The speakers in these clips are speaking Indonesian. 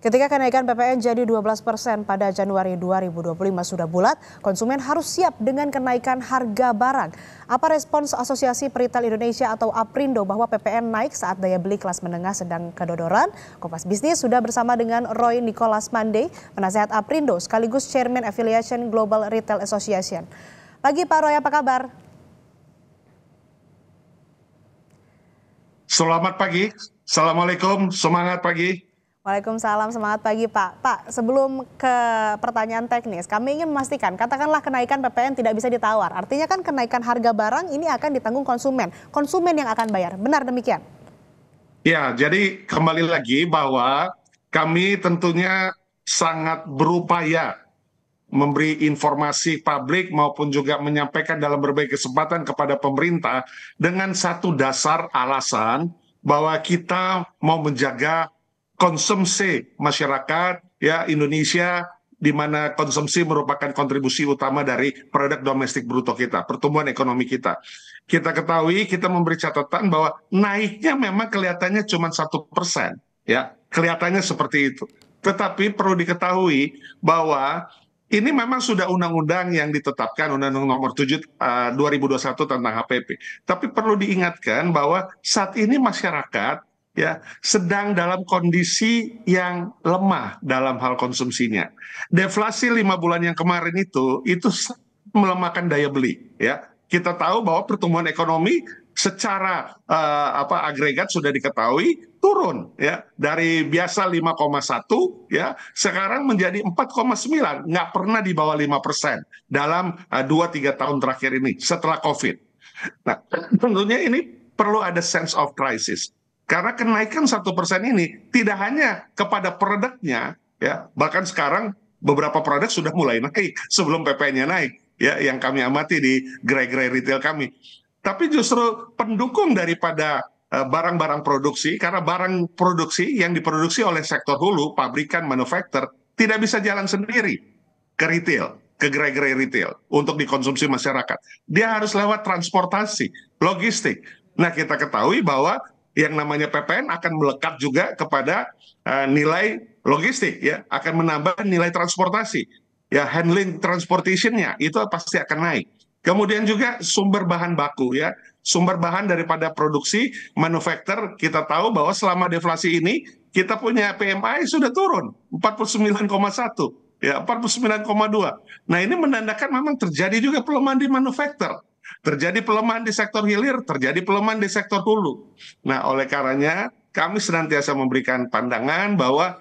Ketika kenaikan PPN jadi 12% pada Januari 2025 sudah bulat, konsumen harus siap dengan kenaikan harga barang. Apa respons Asosiasi Peritel Indonesia atau APRindo bahwa PPN naik saat daya beli kelas menengah sedang kedodoran? Kompas Bisnis sudah bersama dengan Roy Nicholas Mande, penasehat APRindo sekaligus Chairman Affiliation Global Retail Association. Pagi Pak Roy, apa kabar? Selamat pagi, Assalamualaikum, semangat pagi. Waalaikumsalam, semangat pagi Pak. Pak, sebelum ke pertanyaan teknis, kami ingin memastikan, katakanlah kenaikan PPN tidak bisa ditawar. Artinya kan kenaikan harga barang ini akan ditanggung konsumen. Konsumen yang akan bayar, benar demikian? Ya, jadi kembali lagi bahwa kami tentunya sangat berupaya memberi informasi publik maupun juga menyampaikan dalam berbagai kesempatan kepada pemerintah dengan satu dasar alasan bahwa kita mau menjaga konsumsi masyarakat ya Indonesia, di mana konsumsi merupakan kontribusi utama dari produk domestik bruto kita, pertumbuhan ekonomi kita. Kita ketahui, kita memberi catatan bahwa naiknya memang kelihatannya cuma 1%, ya kelihatannya seperti itu. Tetapi perlu diketahui bahwa ini memang sudah undang-undang yang ditetapkan, Undang-Undang Nomor 7 2021 tentang HPP. Tapi perlu diingatkan bahwa saat ini masyarakat ya sedang dalam kondisi yang lemah dalam hal konsumsinya. Deflasi 5 bulan yang kemarin itu melemahkan daya beli. Ya, kita tahu bahwa pertumbuhan ekonomi secara agregat sudah diketahui turun ya dari biasa 5,1 ya sekarang menjadi 4,9, nggak pernah di bawah 5% dalam 2-3 tahun terakhir ini setelah COVID. Nah, tentunya ini perlu ada sense of crisis. Karena kenaikan 1% ini tidak hanya kepada produknya, ya, bahkan sekarang beberapa produk sudah mulai naik sebelum PPN-nya naik, ya, yang kami amati di gerai-gerai retail kami. Tapi justru pendukung daripada barang-barang produksi, karena barang produksi yang diproduksi oleh sektor hulu, pabrikan, manufaktur, tidak bisa jalan sendiri ke retail, ke gerai-gerai retail untuk dikonsumsi masyarakat. Dia harus lewat transportasi, logistik. Nah, kita ketahui bahwa yang namanya PPN akan melekat juga kepada nilai logistik, ya, akan menambah nilai transportasi, ya, handling transportation-nya itu pasti akan naik. Kemudian juga sumber bahan baku, ya, sumber bahan daripada produksi manufaktur. Kita tahu bahwa selama deflasi ini kita punya PMI sudah turun 49,1, ya 49,2. Nah, ini menandakan memang terjadi juga pelemahan di manufaktur. Terjadi pelemahan di sektor hilir, terjadi pelemahan di sektor hulu. Nah, oleh karenanya kami senantiasa memberikan pandangan bahwa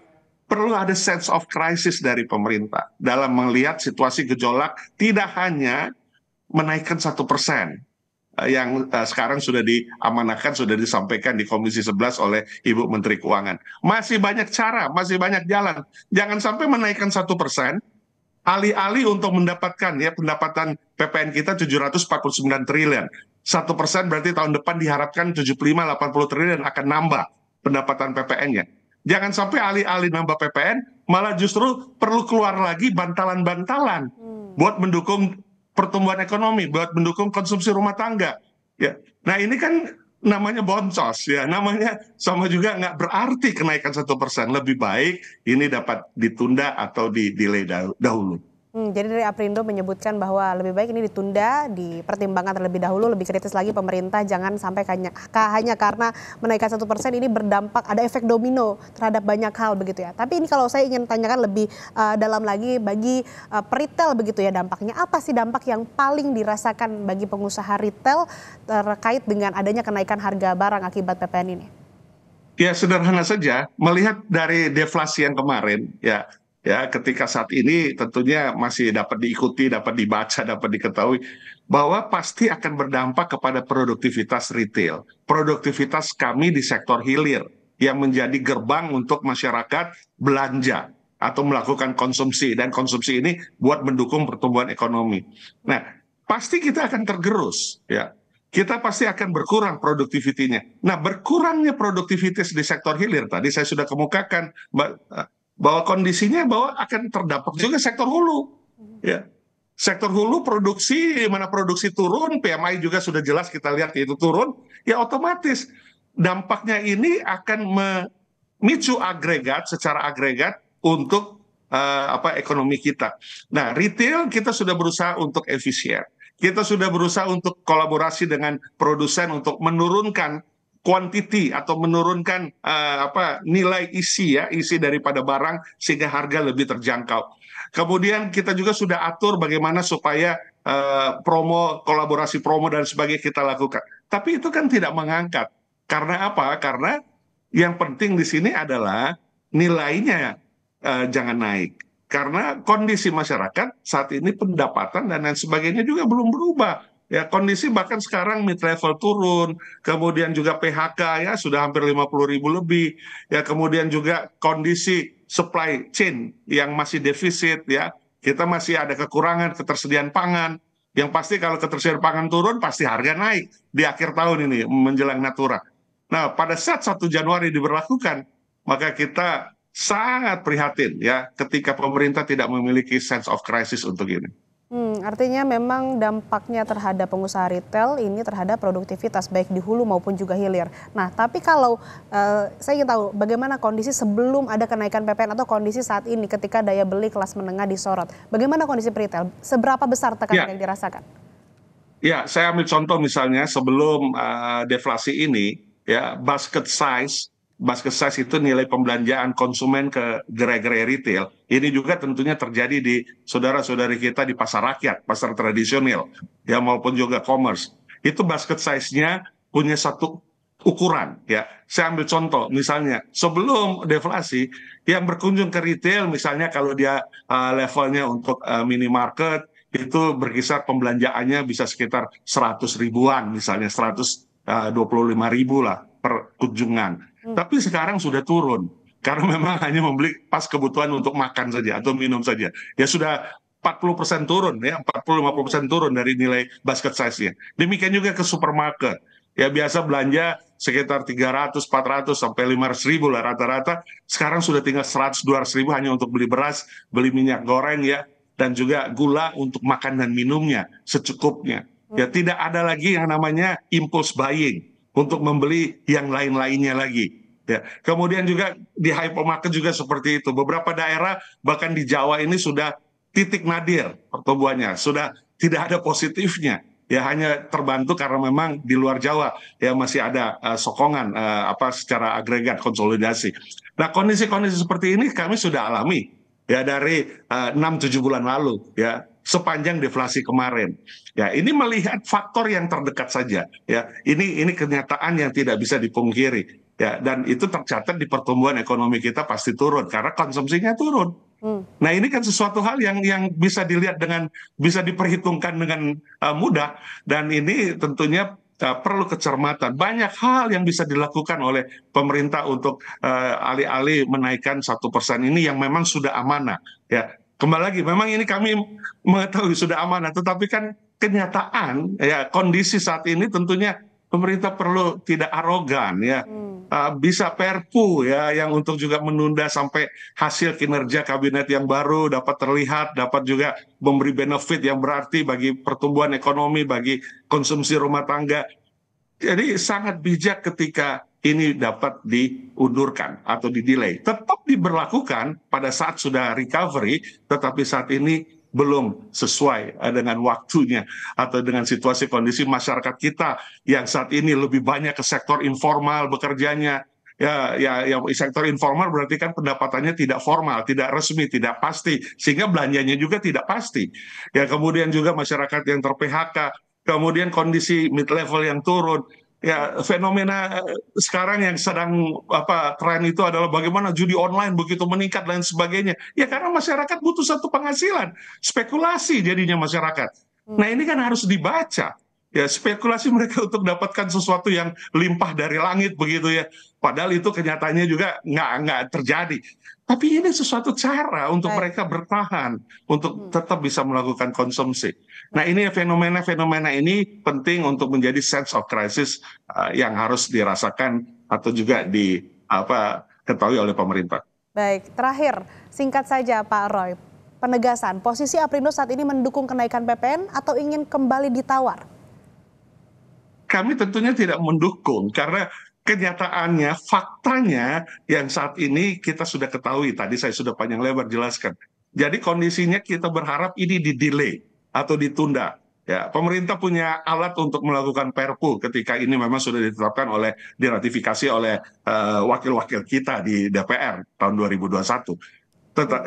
perlu ada sense of crisis dari pemerintah dalam melihat situasi gejolak, tidak hanya menaikkan 1% yang sekarang sudah diamanahkan, sudah disampaikan di Komisi 11 oleh Ibu Menteri Keuangan. Masih banyak cara, masih banyak jalan. Jangan sampai menaikkan 1%, alih-alih untuk mendapatkan ya pendapatan PPN kita 749 triliun. 1% berarti tahun depan diharapkan 75-80 triliun akan nambah pendapatan PPN-nya. Jangan sampai alih-alih nambah PPN, malah justru perlu keluar lagi bantalan-bantalan buat mendukung pertumbuhan ekonomi, buat mendukung konsumsi rumah tangga. Ya, nah ini kan namanya boncos, ya, namanya sama juga nggak berarti kenaikan 1%. Lebih baik ini dapat ditunda atau di-delay dahulu. Jadi dari APRindo menyebutkan bahwa lebih baik ini ditunda, dipertimbangkan terlebih dahulu, lebih kritis lagi pemerintah, jangan sampai hanya karena menaikkan 1% ini berdampak, ada efek domino terhadap banyak hal begitu ya. Tapi ini kalau saya ingin tanyakan lebih dalam lagi bagi peritel begitu ya dampaknya. Apa sih dampak yang paling dirasakan bagi pengusaha retail terkait dengan adanya kenaikan harga barang akibat PPN ini? Ya sederhana saja, melihat dari deflasi yang kemarin, ya ketika saat ini tentunya masih dapat diikuti, dapat dibaca, dapat diketahui bahwa pasti akan berdampak kepada produktivitas retail, produktivitas kami di sektor hilir yang menjadi gerbang untuk masyarakat belanja atau melakukan konsumsi, dan konsumsi ini buat mendukung pertumbuhan ekonomi. Nah, pasti kita akan tergerus, ya. Kita pasti akan berkurang produktivitinya. Nah, berkurangnya produktivitas di sektor hilir tadi saya sudah kemukakan, bahwa kondisinya bahwa akan terdampak juga sektor hulu, ya. Sektor hulu produksi, mana produksi turun, PMI juga sudah jelas kita lihat itu turun, ya otomatis dampaknya ini akan micu agregat secara agregat untuk ekonomi kita. Nah, retail kita sudah berusaha untuk efisien. Kita sudah berusaha untuk kolaborasi dengan produsen untuk menurunkan quantity atau menurunkan nilai isi daripada barang sehingga harga lebih terjangkau. Kemudian kita juga sudah atur bagaimana supaya promo, kolaborasi promo dan sebagainya kita lakukan. Tapi itu kan tidak mengangkat. Karena apa? Karena yang penting di sini adalah nilainya jangan naik. Karena kondisi masyarakat saat ini pendapatan dan lain sebagainya juga belum berubah. Ya, kondisi bahkan sekarang mid level turun, kemudian juga PHK ya sudah hampir 50.000 lebih. Ya, kemudian juga kondisi supply chain yang masih defisit ya. Kita masih ada kekurangan ketersediaan pangan. Yang pasti kalau ketersediaan pangan turun pasti harga naik di akhir tahun ini menjelang Natura. Nah, pada saat 1 Januari diberlakukan, maka kita sangat prihatin ya ketika pemerintah tidak memiliki sense of crisis untuk ini. Artinya memang dampaknya terhadap pengusaha retail ini terhadap produktivitas baik di hulu maupun juga hilir. Nah, tapi kalau saya ingin tahu bagaimana kondisi sebelum ada kenaikan PPN atau kondisi saat ini ketika daya beli kelas menengah disorot. Bagaimana kondisi retail? Seberapa besar tekanan yang dirasakan? Ya, saya ambil contoh misalnya sebelum deflasi ini, ya basket size itu nilai pembelanjaan konsumen ke gerai-gerai retail. Ini juga tentunya terjadi di saudara-saudari kita di pasar rakyat, pasar tradisional, ya maupun juga commerce. Itu basket size-nya punya satu ukuran, ya. Saya ambil contoh, misalnya sebelum deflasi, yang berkunjung ke retail, misalnya kalau dia levelnya untuk minimarket, itu berkisar pembelanjaannya bisa sekitar 100 ribuan, misalnya 125.000 lah per kunjungan. Tapi sekarang sudah turun karena memang hanya membeli pas kebutuhan untuk makan saja atau minum saja. Ya sudah 40% turun ya, 40-50% turun dari nilai basket size-nya. Demikian juga ke supermarket. Ya biasa belanja sekitar 300, 400 sampai 500 ribu lah rata-rata. Sekarang sudah tinggal 100, 200 ribu hanya untuk beli beras, beli minyak goreng ya, dan juga gula untuk makan dan minumnya secukupnya. Ya tidak ada lagi yang namanya impulse buying untuk membeli yang lain-lainnya lagi. Ya. Kemudian juga di hypermarket juga seperti itu. Beberapa daerah bahkan di Jawa ini sudah titik nadir pertumbuhannya, sudah tidak ada positifnya. Ya hanya terbantu karena memang di luar Jawa ya masih ada sokongan secara agregat konsolidasi. Nah, kondisi-kondisi seperti ini kami sudah alami ya dari 6-7 bulan lalu ya sepanjang deflasi kemarin. Ya, ini melihat faktor yang terdekat saja ya. Ini kenyataan yang tidak bisa dipungkiri. Ya, dan itu tercatat di pertumbuhan ekonomi kita pasti turun karena konsumsinya turun. Nah, ini kan sesuatu hal yang bisa dilihat bisa diperhitungkan dengan mudah dan ini tentunya perlu kecermatan. Banyak hal yang bisa dilakukan oleh pemerintah untuk alih-alih menaikkan 1% ini yang memang sudah amanah. Ya, kembali lagi, memang ini kami mengetahui sudah amanah, tetapi kan kenyataan ya kondisi saat ini tentunya pemerintah perlu tidak arogan ya. Bisa perpu ya yang untuk juga menunda sampai hasil kinerja kabinet yang baru dapat terlihat, dapat juga memberi benefit yang berarti bagi pertumbuhan ekonomi, bagi konsumsi rumah tangga. Jadi sangat bijak ketika ini dapat diundurkan atau didelay. Tetap diberlakukan pada saat sudah recovery, tetapi saat ini belum sesuai dengan waktunya atau dengan situasi kondisi masyarakat kita yang saat ini lebih banyak ke sektor informal bekerjanya. Ya, sektor informal berarti kan pendapatannya tidak formal, tidak resmi, tidak pasti, sehingga belanjanya juga tidak pasti. Ya, kemudian juga masyarakat yang ter-PHK, kemudian kondisi mid level yang turun. Ya, fenomena sekarang yang sedang tren itu adalah bagaimana judi online begitu meningkat dan sebagainya. Ya karena masyarakat butuh satu penghasilan, spekulasi jadinya masyarakat. Nah, ini kan harus dibaca. Ya, spekulasi mereka untuk dapatkan sesuatu yang limpah dari langit begitu ya. Padahal itu kenyataannya juga nggak terjadi. Tapi ini sesuatu cara untuk mereka bertahan, untuk tetap bisa melakukan konsumsi. Nah, ini fenomena-fenomena ini penting untuk menjadi sense of crisis yang harus dirasakan atau juga diketahui oleh pemerintah. Baik, terakhir singkat saja Pak Roy, penegasan posisi Aprindo saat ini mendukung kenaikan PPN atau ingin kembali ditawar? Kami tentunya tidak mendukung karena kenyataannya, faktanya yang saat ini kita sudah ketahui, tadi saya sudah panjang lebar jelaskan. Jadi kondisinya kita berharap ini di-delay atau ditunda. Ya, pemerintah punya alat untuk melakukan Perpu ketika ini memang sudah ditetapkan diratifikasi oleh wakil-wakil kita di DPR tahun 2021.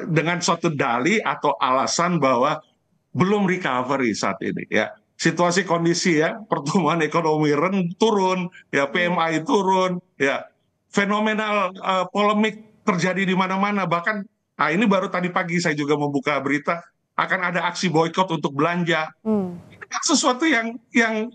Dengan suatu dalih atau alasan bahwa belum recovery saat ini ya. Situasi kondisi ya, pertumbuhan ekonomi turun, ya PMI turun, ya fenomenal polemik terjadi di mana-mana. Bahkan ini baru tadi pagi saya juga membuka berita akan ada aksi boykot untuk belanja. Sesuatu yang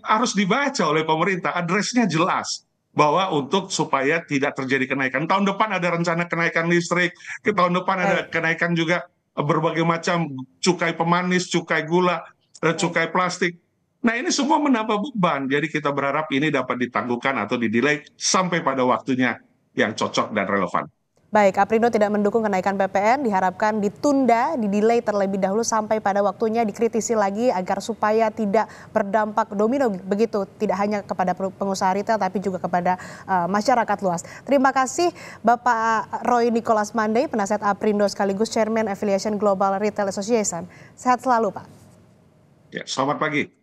harus dibaca oleh pemerintah, address-nya jelas bahwa supaya tidak terjadi kenaikan. Tahun depan ada rencana kenaikan listrik, tahun depan ada kenaikan juga berbagai macam cukai pemanis, cukai gula, cukai plastik. Nah ini semua menambah beban, jadi kita berharap ini dapat ditangguhkan atau didelay sampai pada waktunya yang cocok dan relevan. Baik, Aprindo tidak mendukung kenaikan PPN, diharapkan ditunda, didelay terlebih dahulu sampai pada waktunya, dikritisi lagi agar supaya tidak berdampak domino begitu, tidak hanya kepada pengusaha retail tapi juga kepada masyarakat luas. Terima kasih Bapak Roy Nicholas Mandey, penasihat Aprindo sekaligus Chairman Affiliation Global Retail Association. Sehat selalu Pak. Ya, selamat pagi.